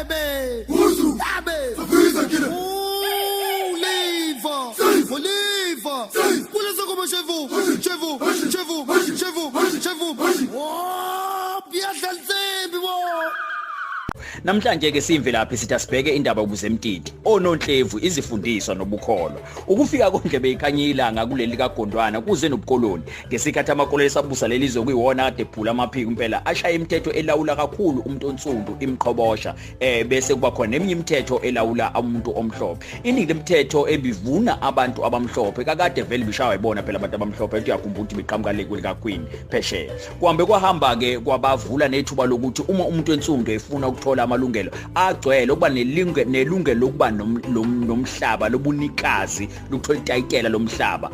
Ebe. Uzu. Abe. Safisa kile. Liva. Liva. Kulesa como chevu. Oh, piyadla nsimbi wo. Namhlanje ke simvelaphi sithi asibheke indaba Amzemtiti, Ononhlevu, izifundiswa nobukholwa. Ukufika kondlebe ikhanya ilanga kuleli kaGondwana kuze nobukoloni. Ngesikhathi amakoloni esabusa lelizwe kuyiwona kade ephula amaphiko impela ashaya imithetho elawula kakhulu umuntu onsundu imqhobosha bese kuba khona eminye imithetho elawula umuntu omhlophe. Iningi lemithetho ebivuna abantu abamhlophe kakade vele bishawa ibona phela abantu abamhlophe ethi yakhumbula ukuthi biqhamuka lekule kaQueen phesheya. Kuhambe kwahamba ke kwabavula nethuba lokuthi uma umuntu onsundu efuna ukuthola amalungelo agcwele ukuba nelungelo lokuba nomhlaba lobunikazi lokuthola itayitela lomhlaba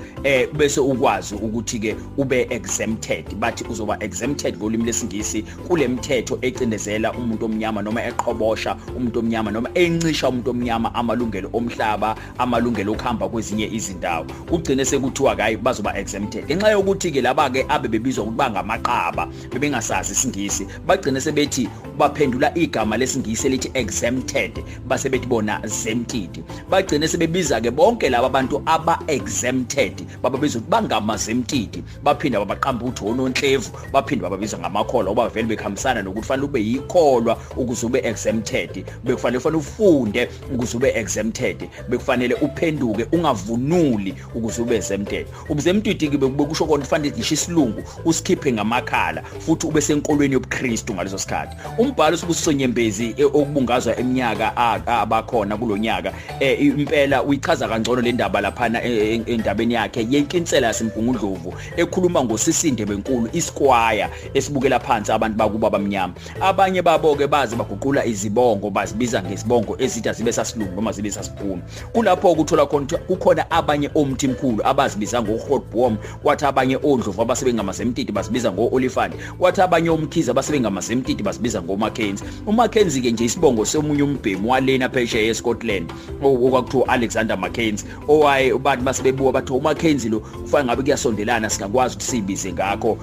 bese ukwazi ukuthi ke ube exempted. Bathi uzoba exempted ngolimi lesingisi kule mithetho ecindezela umuntu omnyama noma eqhobosha umuntu omnyama noma encisha umuntu omnyama amalungelo omhlaba, amalungelo okuhamba kwezinye izindawo. Ugcine sekuthiwa hayi bazoba exempted ngenxa yokuthi ke laba ke abe bebizwa ukuthi bangamaqaba bebengasazi isingisi bagcine sebethi baphendula igama lesingisi lithi exempted base bethi bona zemtiti. Bagcine sebebiza ke bonke laba bantu aba exempted bababiza ukuthi bangamazemtiti, baphinda babaqamba ukuthi Ononhlevu, baphinda bababiza ngamakholwa oba vele bekhambisana nokuthi fanele ube yikholwa ukuze ube exempted, bekufanele ufunde ukuze ube exempted, bekufanele uphenduke ungavunuli ukuze ube exempted. Umzemtiti ke bekusho konke kufanele ngisho isilungu usikhiphe ngamakhala futhi ube senkolweni yobuKristu ngaleso sikhathi. Umbhalo usibusiso Nyembezi okubungazwa eminyaka abakhona kulonyaka impela uyichaza kangcono le ndaba laphana endabeni yakhe yenkinsela yaseMgungundlovu ekhuluma ngosisinde benkulu isquire esibukela phansi abantu bakuba abamnyama. Abanye babo ke bazi baguqula izibongo bazibiza ngesibongo ezitha zibe sasilungu noma zibe sasibhunu. Kulapho ukuthola kukhona abanye omthimkhulu abazibiza ngoHotbom, kwathi abanye oNdlovu abasebengamazemtiti basibiza ngoOlifant, kwathi abanye omkhize abasebengamazemtiti basibiza ngoMackenzie. uMackenzie ke nje isibongo somunye umbhemu walena phesheya eScotland okwakuthiwa Alexander Mackenzie owaye bathi basebebuka bathi uMackenzie lo kufanele ngabe kuyasondelana singakwazi ukuthi sibize ngakho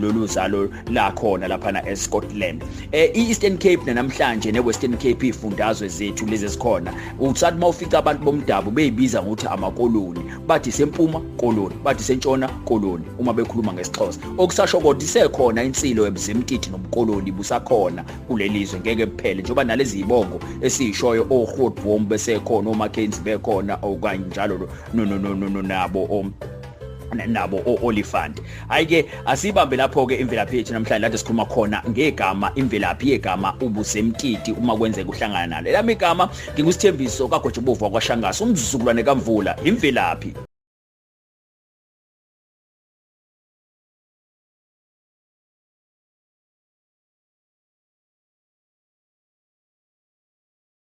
lolu zalo la khona lapha eScotland. iEastern Cape namhlanje neWestern Cape ifundazwe zethu lezi esikhona uthathi mawufika abantu bomdabu beyibiza ngokuthi amakoloni, bathi sempuma koloni, bathi sentshona koloni uma bekhuluma ngesixhosa. Okusasho kodwa isekhona insilo yemzemtiti nomkoloni busakhona kulelizwe ngeke kuphele njengoba nalezi ibongo esishoyo oHotbom besekhona oMackenzie bekhona okanye njalo nabo oOlifant. Hayi ke asibambe lapho ke imvelaphi yethu namhlanje lapho sikhuluma khona ngegama imvelaphi yegama Amzemtiti uma kwenzeka uhlangana nalo. Lami igama ngingusithembiso kaGojobova kwaShangasa umzukulwane kaMvula imvelaphi.